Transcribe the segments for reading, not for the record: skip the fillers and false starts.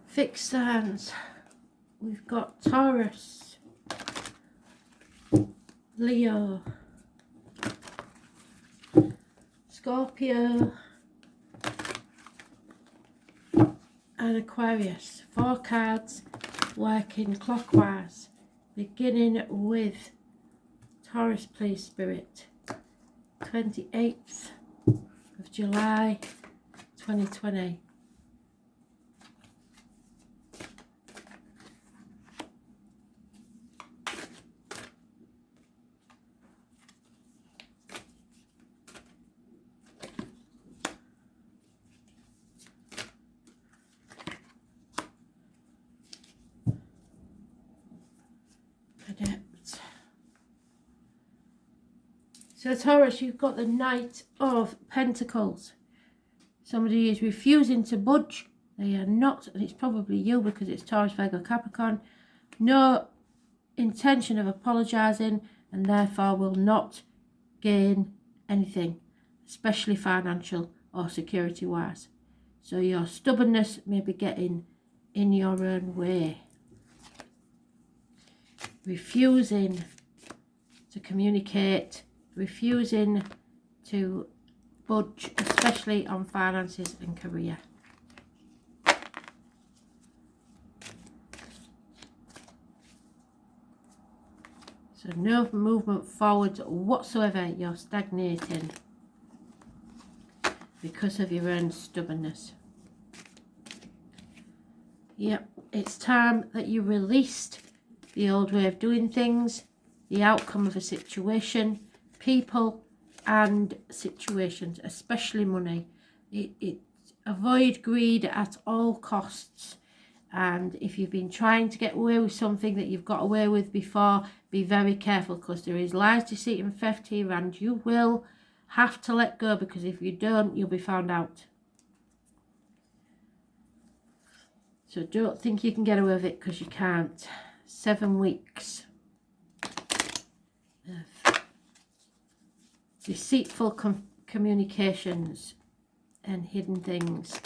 Fixed signs. We've got Taurus, Leo, Scorpio, and Aquarius. 4 cards working clockwise. Beginning with Taurus, please, Spirit. 28th of July 2020. So Taurus, you've got the Knight of Pentacles. Somebody is refusing to budge. They are not, and it's probably you because it's Taurus, Virgo, Capricorn. No intention of apologising, and therefore will not gain anything, especially financial or security wise. So your stubbornness may be getting in your own way. Refusing to communicate, refusing to budge, especially on finances and career. So no movement forward whatsoever. You're stagnating because of your own stubbornness. Yep, it's time that you released the old way of doing things, the outcome of a situation, people and situations, especially money. Avoid greed at all costs. And if you've been trying to get away with something that you've got away with before, be very careful, because there is lies, deceit and theft here, and you will have to let go, because if you don't, you'll be found out. So don't think you can get away with it, because you can't. 7 weeks of deceitful communications and hidden things,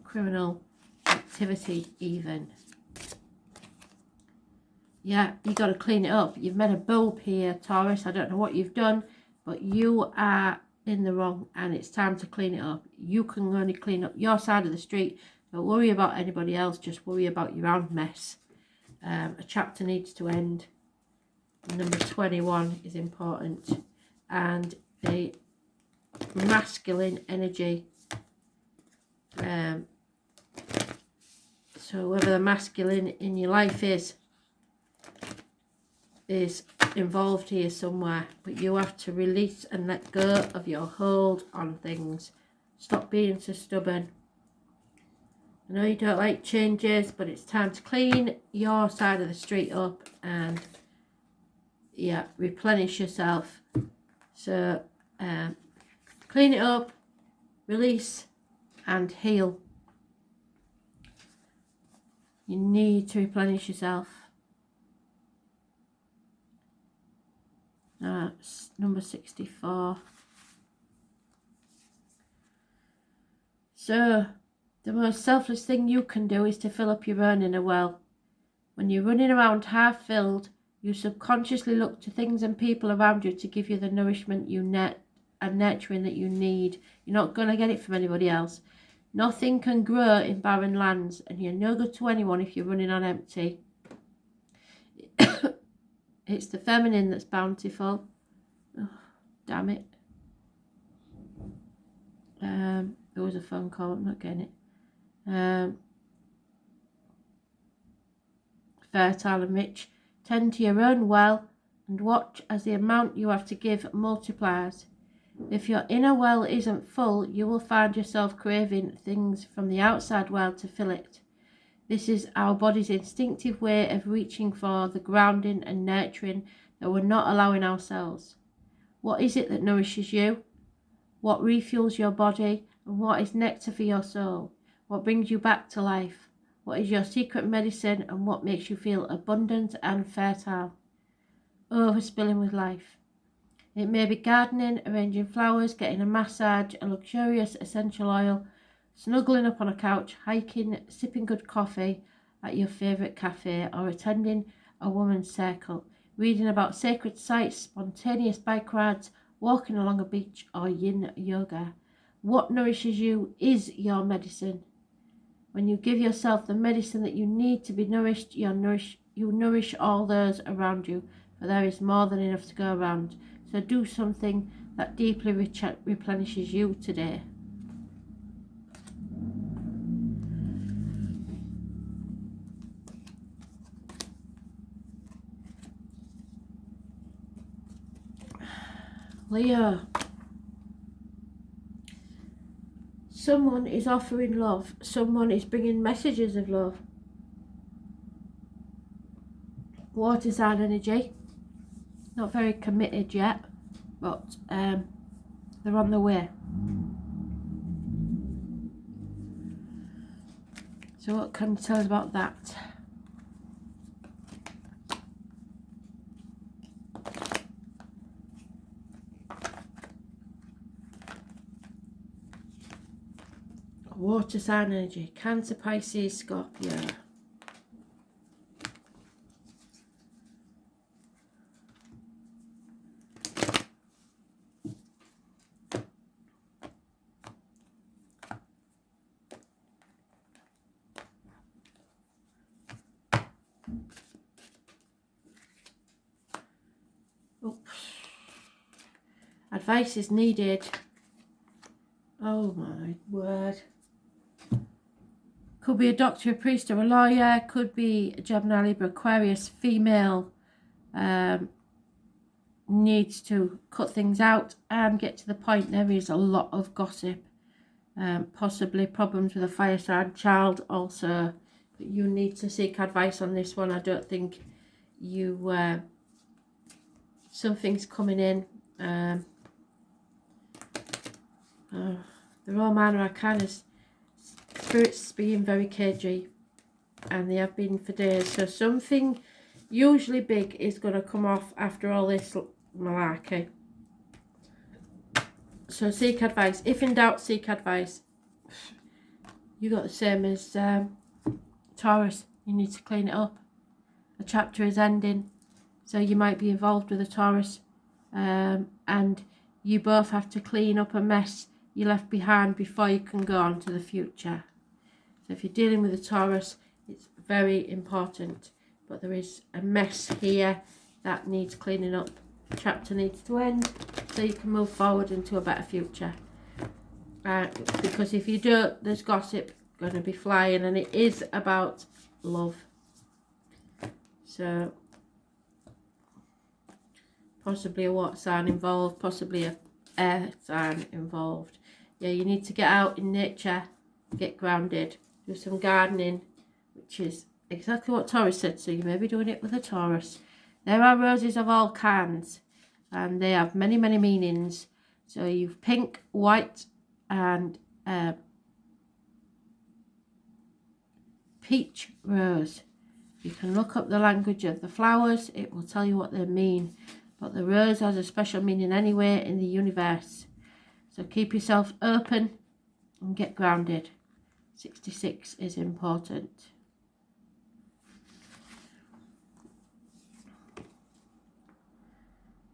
criminal activity even. Yeah, you got to clean it up. You've made a bulb here, Taurus. I don't know what you've done, but you are in the wrong, and it's time to clean it up. You can only clean up your side of the street. Don't worry about anybody else, just worry about your own mess. A chapter needs to end. Number 21 is important, and the masculine energy. So whoever the masculine in your life is involved here somewhere, but you have to release and let go of your hold on things. Stop being so stubborn. I know you don't like changes, but it's time to clean your side of the street up and, yeah, replenish yourself. So clean it up, release and heal. You need to replenish yourself. Number 64. So the most selfless thing you can do is to fill up your own inner well. When you're running around half filled, you subconsciously look to things and people around you to give you the nourishment and nurturing that you need. You're not going to get it from anybody else. Nothing can grow in barren lands, and you're no good to anyone if you're running on empty. It's the feminine that's bountiful. Oh, damn it. There was a phone call, I'm not getting it. Fertile and rich. Tend to your own well and watch as the amount you have to give multiplies. If your inner well isn't full, you will find yourself craving things from the outside well to fill it. This is our body's instinctive way of reaching for the grounding and nurturing that we're not allowing ourselves. What is it that nourishes you? What refuels your body? And what is nectar for your soul? What brings you back to life? What is your secret medicine and what makes you feel abundant and fertile? Overspilling with life. It may be gardening, arranging flowers, getting a massage, a luxurious essential oil, snuggling up on a couch, hiking, sipping good coffee at your favourite cafe, or attending a woman's circle, reading about sacred sites, spontaneous bike rides, walking along a beach, or yin yoga. What nourishes you is your medicine. When you give yourself the medicine that you need to be nourished, you nourish all those around you, for there is more than enough to go around. So do something that deeply replenishes you today. Leo. Someone is offering love. Someone is bringing messages of love. Water sign energy. Not very committed yet, but they're on the way. So what can you tell us about that? Water sign energy. Cancer, Pisces, Scorpio. Oops. Advice is needed. Oh my word. Could be a doctor, a priest, or a lawyer. Could be a Gemini, Libra, Aquarius, female. Needs to cut things out and get to the point. There is a lot of gossip. Possibly problems with a fire sign child also. But you need to seek advice on this one. I don't think you... something's coming in. The Royal Minor Arcana, spirits being very cagey, and they have been for days. So something usually big is going to come off after all this malarkey. So seek advice. If in doubt, seek advice. You got the same as Taurus. You need to clean it up. A chapter is ending. So you might be involved with a Taurus, and you both have to clean up a mess you left behind before you can go on to the future. So if you're dealing with a Taurus, it's very important. But there is a mess here that needs cleaning up. The chapter needs to end so you can move forward into a better future. Because if you don't, there's gossip going to be flying, and it is about love. So possibly a water sign involved, possibly a air sign involved. Yeah, you need to get out in nature, get grounded, do some gardening, which is exactly what Taurus said. So you may be doing it with a Taurus. There are roses of all kinds, and they have many, many meanings. So you've pink, white, and peach rose. You can look up the language of the flowers. It will tell you what they mean. But the rose has a special meaning anyway in the universe. So keep yourself open and get grounded. 66 is important.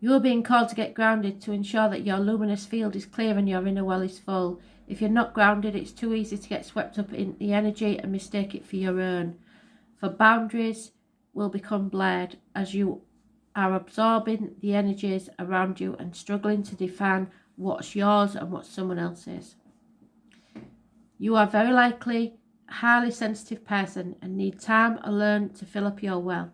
You're being called to get grounded to ensure that your luminous field is clear and your inner well is full. If you're not grounded, it's too easy to get swept up in the energy and mistake it for your own. For boundaries will become blurred as you are absorbing the energies around you and struggling to define what's yours and what someone else's. You are very likely a highly sensitive person and need time alone to fill up your well.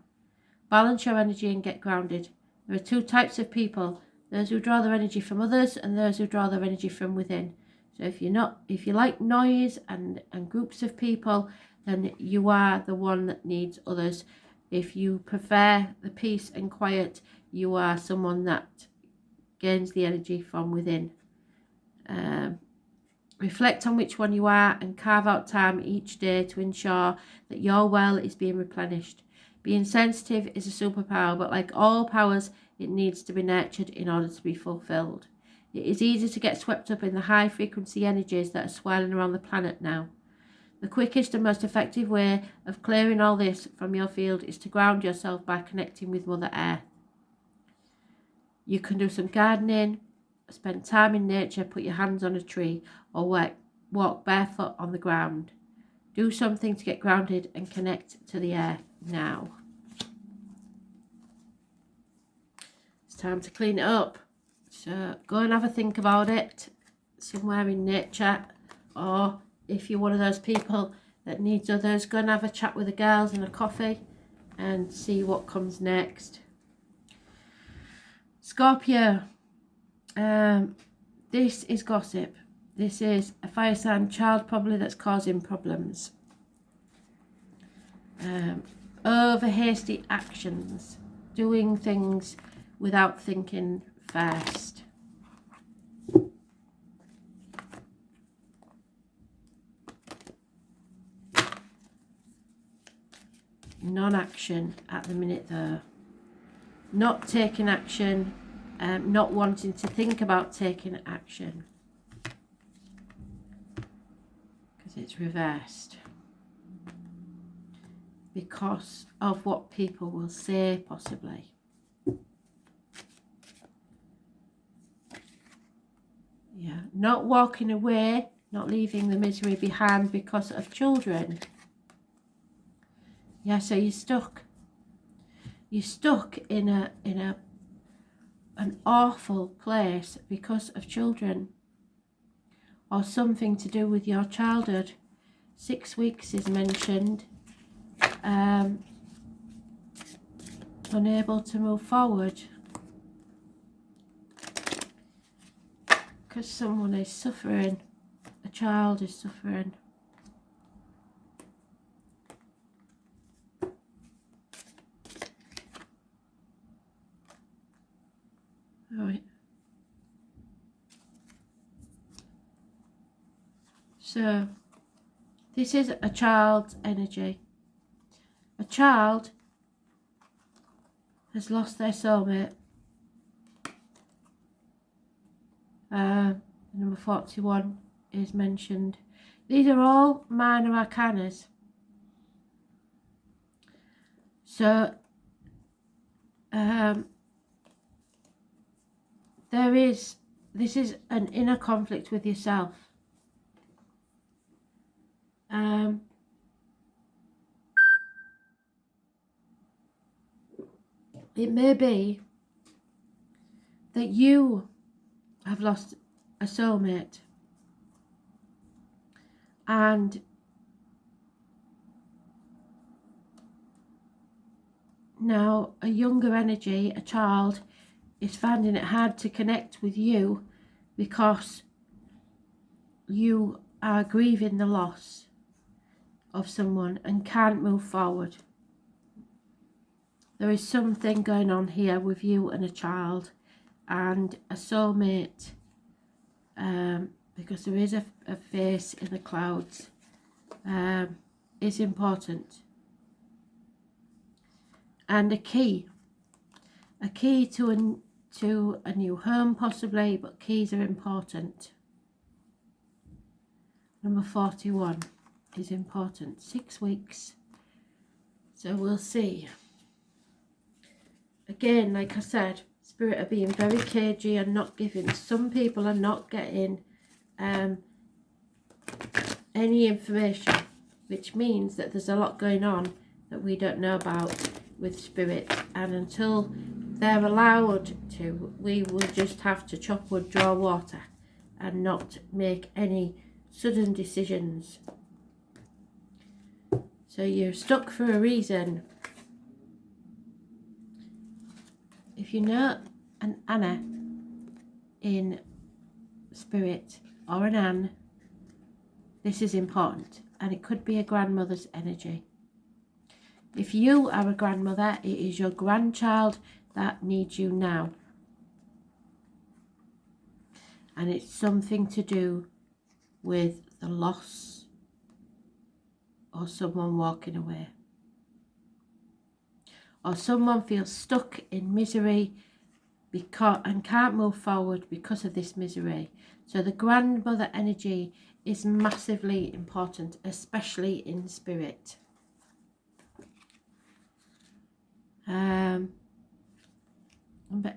Balance your energy and get grounded. There are two types of people, those who draw their energy from others and those who draw their energy from within. So if you like noise and groups of people, then you are the one that needs others. If you prefer the peace and quiet, you are someone that gains the energy from within. Reflect on which one you are and carve out time each day to ensure that your well is being replenished. Being sensitive is a superpower, but like all powers, it needs to be nurtured in order to be fulfilled. It is easy to get swept up in the high frequency energies that are swirling around the planet now. The quickest and most effective way of clearing all this from your field is to ground yourself by connecting with Mother Earth. You can do some gardening, spend time in nature, put your hands on a tree, or walk barefoot on the ground. Do something to get grounded and connect to the earth now. It's time to clean it up. So go and have a think about it somewhere in nature, or if you're one of those people that needs others, go and have a chat with the girls and a coffee and see what comes next. Scorpio, this is gossip. This is a fire sign child probably that's causing problems. Over hasty actions, doing things without thinking first. Non-action at the minute though. Not taking action, not wanting to think about taking action. Because it's reversed. Because of what people will say, possibly. Yeah, not walking away, not leaving the misery behind because of children. Yeah, so you're stuck. You're stuck in an awful place because of children, or something to do with your childhood. 6 weeks is mentioned. Unable to move forward because someone is suffering. A child is suffering. Right. So this is a child's energy. A child has lost their soulmate. Number 41 is mentioned. These are all minor arcanas. So this is an inner conflict with yourself. It may be that you have lost a soulmate, and now a younger energy, a child, is finding it hard to connect with you because you are grieving the loss of someone and can't move forward. There is something going on here with you and a child and a soulmate, because there is a face in the clouds, is important. And a key to a new home possibly, but keys are important. Number 41 is important. 6 weeks. So we'll see. Again, like I said, Spirit are being very cagey and not giving. Some people are not getting any information, which means that there's a lot going on that we don't know about with Spirit. And until they're allowed to, we will just have to chop wood, draw water, and not make any sudden decisions. So you're stuck for a reason. If you know an Anna in Spirit or an Anne, this is important, and it could be a grandmother's energy. If you are a grandmother, it is your grandchild that needs you now, and it's something to do with the loss or someone walking away. Or someone feels stuck in misery and can't move forward because of this misery. So the grandmother energy is massively important, especially in spirit. Number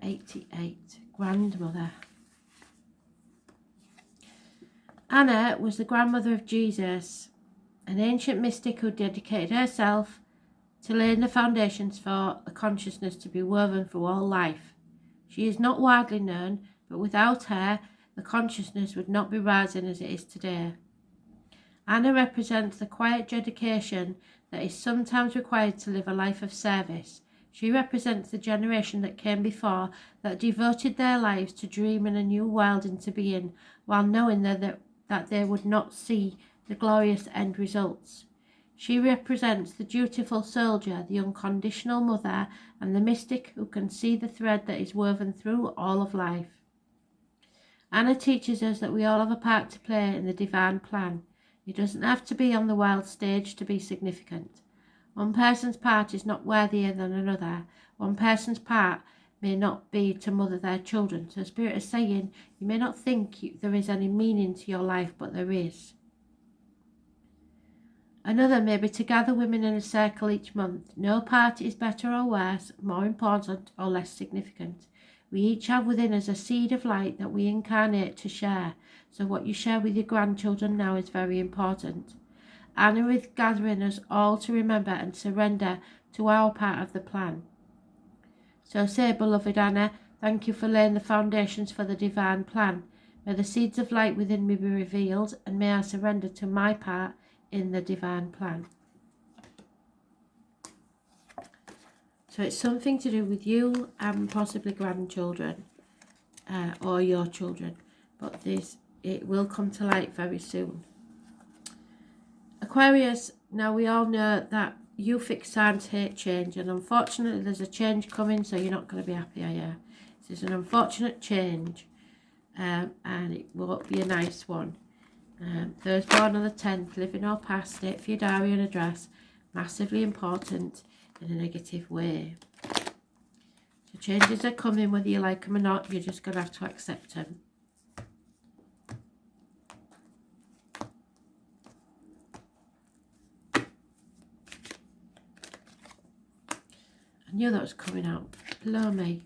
88, grandmother. Anna was the grandmother of Jesus, an ancient mystic who dedicated herself to laying the foundations for a consciousness to be woven through all life. She is not widely known, but without her, the consciousness would not be rising as it is today. Anna represents the quiet dedication that is sometimes required to live a life of service. She represents the generation that came before that devoted their lives to dreaming a new world into being, while knowing that they would not see the glorious end results. She represents the dutiful soldier, the unconditional mother, and the mystic who can see the thread that is woven through all of life. Anna teaches us that we all have a part to play in the divine plan. It doesn't have to be on the world stage to be significant. One person's part is not worthier than another. One person's part may not be to mother their children. So Spirit is saying, you may not think there is any meaning to your life, but there is. Another may be to gather women in a circle each month. No part is better or worse, more important or less significant. We each have within us a seed of light that we incarnate to share. So what you share with your grandchildren now is very important. Anna is gathering us all to remember and surrender to our part of the plan. So say, beloved Anna, thank you for laying the foundations for the divine plan. May the seeds of light within me be revealed, and may I surrender to my part in the divine plan. So it's something to do with you and possibly grandchildren or your children, but it will come to light very soon. Aquarius, now we all know that you fixed signs hate change, and unfortunately there's a change coming, so you're not going to be happy, are you? This is an unfortunate change, and it won't be a nice one. Those born on the 10th, living or past it for your diary and address, massively important in a negative way. So changes are coming, whether you like them or not, you're just going to have to accept them. I knew that was coming out. Below me.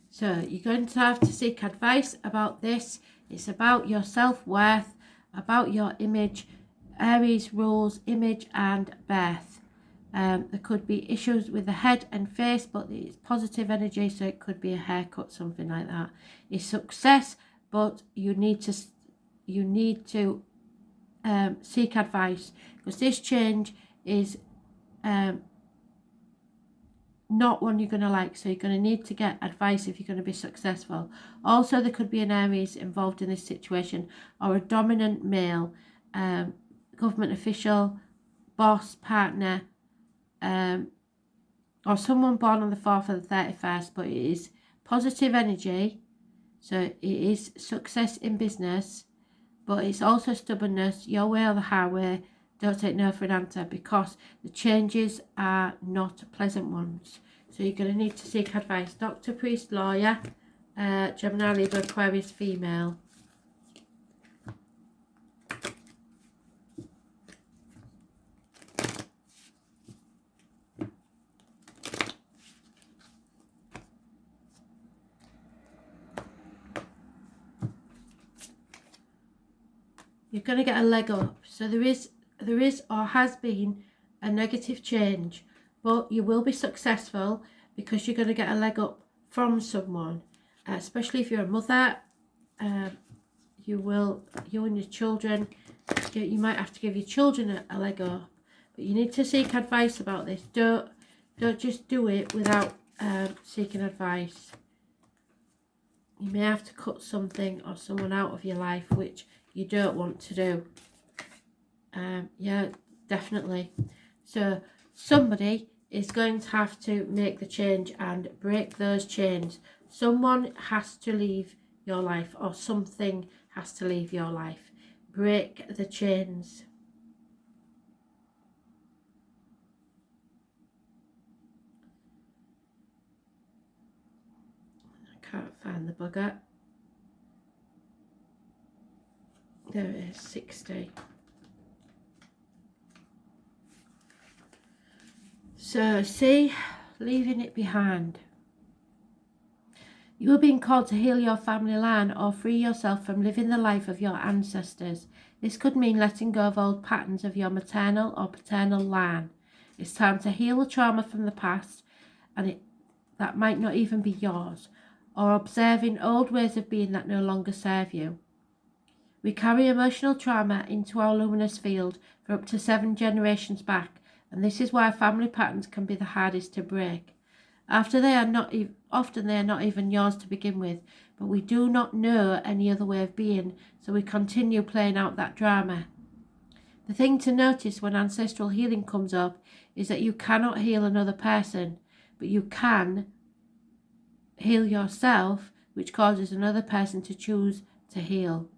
So you're going to have to seek advice about this. It's about your self-worth, about your image. Aries rules image and birth. There could be issues with the head and face, but it's positive energy, so it could be a haircut, something like that. It's success, but you need to seek advice, because this change is not one you're going to like, so you're going to need to get advice if you're going to be successful. Also, there could be an Aries involved in this situation, or a dominant male, government official, boss, partner, or someone born on the 4th or the 31st, but it is positive energy, so it is success in business, but it's also stubbornness, your way or the highway. Don't take no for an answer, because the changes are not pleasant ones. So you're going to need to seek advice. Doctor, priest, lawyer, Gemini, Libra, Aquarius, female. You're going to get a leg up. So there is or has been a negative change, but you will be successful, because you're going to get a leg up from someone, especially if you're a mother. You and your children, you might have to give your children a leg up, but you need to seek advice about this. Don't just do it without seeking advice. You may have to cut something or someone out of your life which you don't want to do. Yeah, definitely. So somebody is going to have to make the change and break those chains. Someone has to leave your life, or something has to leave your life. break the chains. I can't find the bugger. There it is, 60. So, see, leaving it behind. You are being called to heal your family line or free yourself from living the life of your ancestors. This could mean letting go of old patterns of your maternal or paternal line. It's time to heal the trauma from the past, and that might not even be yours, or observing old ways of being that no longer serve you. We carry emotional trauma into our luminous field for up to 7 generations back, and this is why family patterns can be the hardest to break. Often they are not even yours to begin with, but we do not know any other way of being, so we continue playing out that drama. The thing to notice when ancestral healing comes up is that you cannot heal another person, but you can heal yourself, which causes another person to choose to heal.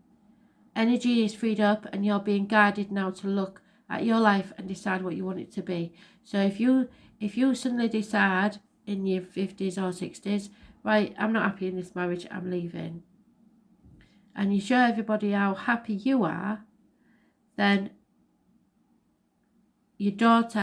Energy is freed up, and you're being guided now to look at your life and decide what you want it to be. So if you suddenly decide in your 50s or 60s, right, I'm not happy in this marriage, I'm leaving, and you show everybody how happy you are, then your daughter